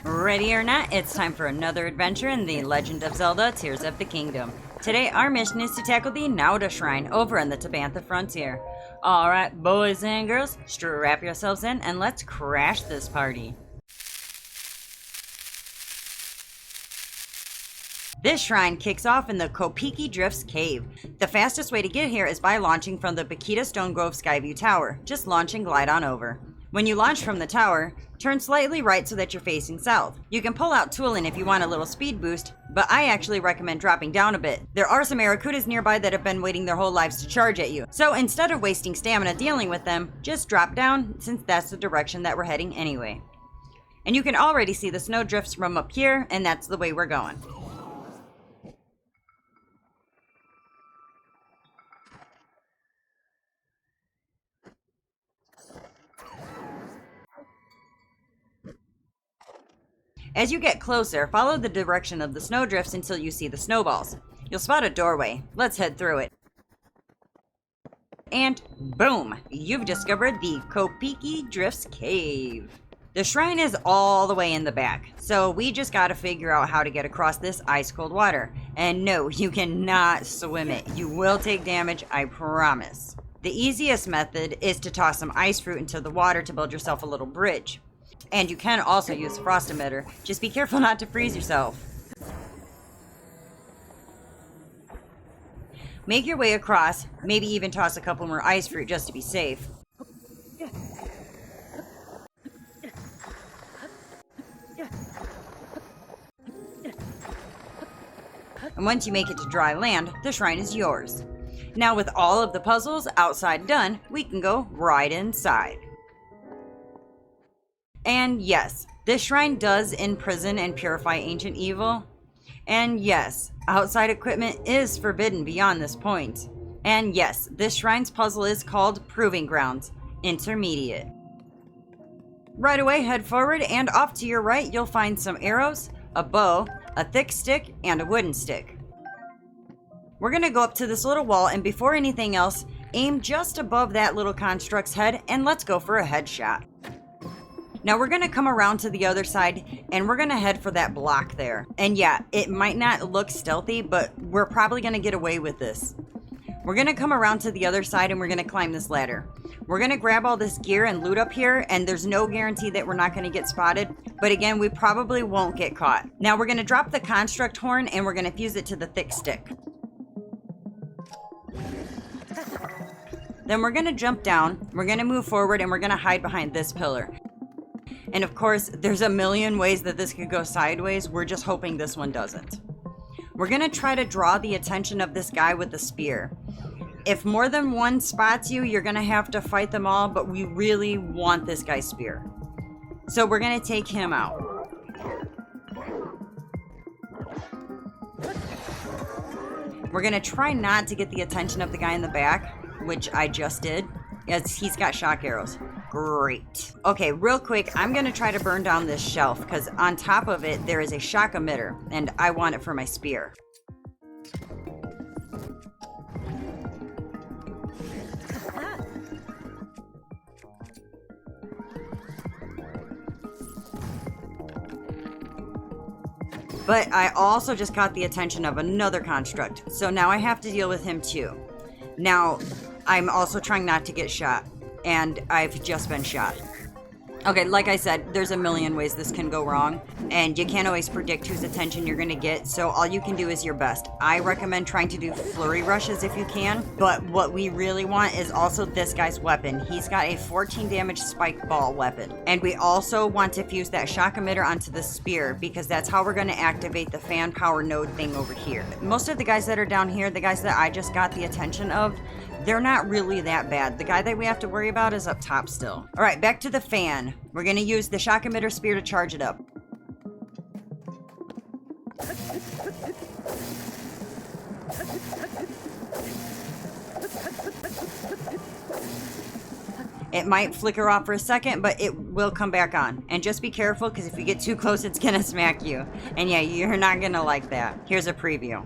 Ready or not, it's time for another adventure in the Legend of Zelda Tears of the Kingdom. Today, our mission is to tackle the Nouda Shrine over on the Tabantha frontier. Alright, boys and girls, strap yourselves in and let's crash this party. This shrine kicks off in the Copiki Drifts Cave. The fastest way to get here is by launching from the Bakita Stone Grove Skyview Tower. Just launch and glide on over. When you launch from the tower, turn slightly right so that you're facing south. You can pull out Toolin if you want a little speed boost, but I actually recommend dropping down a bit. There are some Arakudas nearby that have been waiting their whole lives to charge at you, so instead of wasting stamina dealing with them, just drop down since that's the direction that we're heading anyway. And you can already see the snow drifts from up here, and that's the way we're going. As you get closer, follow the direction of the snowdrifts until you see the snowballs. You'll spot a doorway. Let's head through it. And boom! You've discovered the Copiki Drifts Cave. The shrine is all the way in the back, so we just gotta figure out how to get across this ice-cold water. And no, you cannot swim it. You will take damage, I promise. The easiest method is to toss some ice fruit into the water to build yourself a little bridge. And you can also use a frost emitter. Just be careful not to freeze yourself. Make your way across, maybe even toss a couple more ice fruit just to be safe. And once you make it to dry land, the shrine is yours. Now with all of the puzzles outside done, we can go right inside. And yes, this shrine does imprison and purify ancient evil. And yes, outside equipment is forbidden beyond this point. And yes, this shrine's puzzle is called Proving Grounds, Intermediate. Right away, head forward, and off to your right, you'll find some arrows, a bow, a thick stick, and a wooden stick. We're gonna go up to this little wall, and before anything else, aim just above that little construct's head, and let's go for a headshot. Now we're gonna come around to the other side and we're gonna head for that block there. And yeah, it might not look stealthy, but we're probably gonna get away with this. We're gonna come around to the other side and we're gonna climb this ladder. We're gonna grab all this gear and loot up here, and there's no guarantee that we're not gonna get spotted, but again, we probably won't get caught. Now we're gonna drop the construct horn and we're gonna fuse it to the thick stick. Then we're gonna jump down, we're gonna move forward, and we're gonna hide behind this pillar. And of course, there's a million ways that this could go sideways. We're just hoping this one doesn't. We're gonna try to draw the attention of this guy with the spear. If more than one spots you, you're gonna have to fight them all, but we really want this guy's spear. So we're gonna take him out. We're gonna try not to get the attention of the guy in the back, which I just did, as he's got shock arrows. Great. Okay, real quick, I'm gonna try to burn down this shelf because on top of it there is a shock emitter and I want it for my spear. But I also just caught the attention of another construct, so now I have to deal with him too. Now, I'm also trying not to get shot. And I've just been shot. Okay, like I said, there's a million ways this can go wrong, and you can't always predict whose attention you're gonna get, so all you can do is your best. I recommend trying to do flurry rushes if you can, but what we really want is also this guy's weapon. He's got a 14 damage spike ball weapon. And we also want to fuse that shock emitter onto the spear, because that's how we're gonna activate the fan power node thing over here. Most of the guys that are down here, the guys that I just got the attention of, they're not really that bad. The guy that we have to worry about is up top still. All right, back to the fan. We're gonna use the shock emitter spear to charge it up. It might flicker off for a second, but it will come back on. And just be careful, because if you get too close, it's gonna smack you. And yeah, you're not gonna like that. Here's a preview.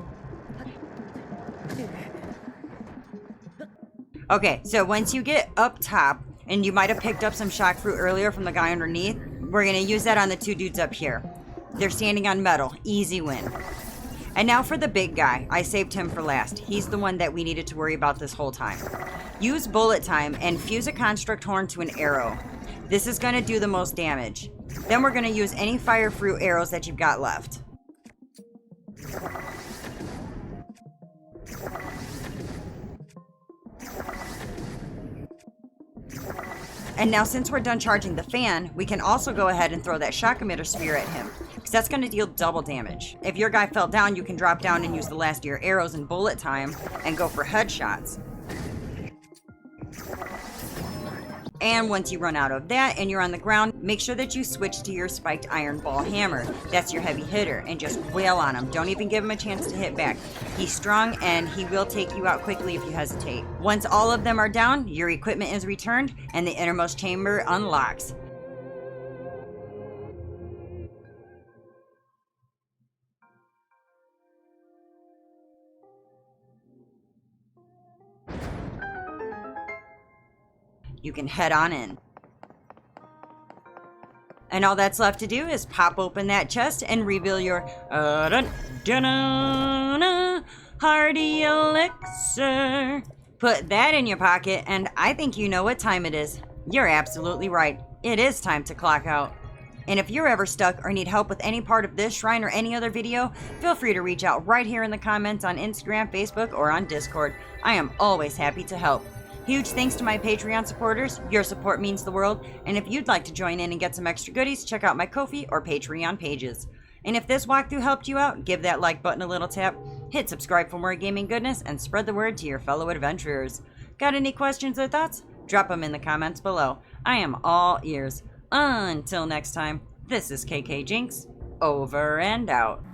Okay, so once you get up top, and you might have picked up some shock fruit earlier from the guy underneath, We're going to use that on the two dudes up here. They're standing on metal. Easy win. And now for the big guy. I saved him for last. He's the one that we needed to worry about this whole time. Use bullet time and fuse a construct horn to an arrow. This is going to do the most damage. Then we're going to use any fire fruit arrows that you've got left. And now since we're done charging the fan, we can also go ahead and throw that shock emitter spear at him, because that's going to deal double damage. If your guy fell down, you can drop down and use the last of your arrows and bullet time and go for headshots. And once you run out of that and you're on the ground, make sure that you switch to your spiked iron ball hammer. That's your heavy hitter, and just wail on him. Don't even give him a chance to hit back. He's strong and he will take you out quickly if you hesitate. Once all of them are down, your equipment is returned and the innermost chamber unlocks. You can head on in. And all that's left to do is pop open that chest and reveal your Hardy Elixir. Put that in your pocket, and I think you know what time it is. You're absolutely right. It is time to clock out. And if you're ever stuck or need help with any part of this shrine or any other video, feel free to reach out right here in the comments on Instagram, Facebook, or on Discord. I am always happy to help. Huge thanks to my Patreon supporters. Your support means the world. And if you'd like to join in and get some extra goodies, check out my Ko-fi or Patreon pages. And if this walkthrough helped you out, give that like button a little tap, hit subscribe for more gaming goodness, and spread the word to your fellow adventurers. Got any questions or thoughts? Drop them in the comments below. I am all ears. Until next time, this is KKJinxx, over and out.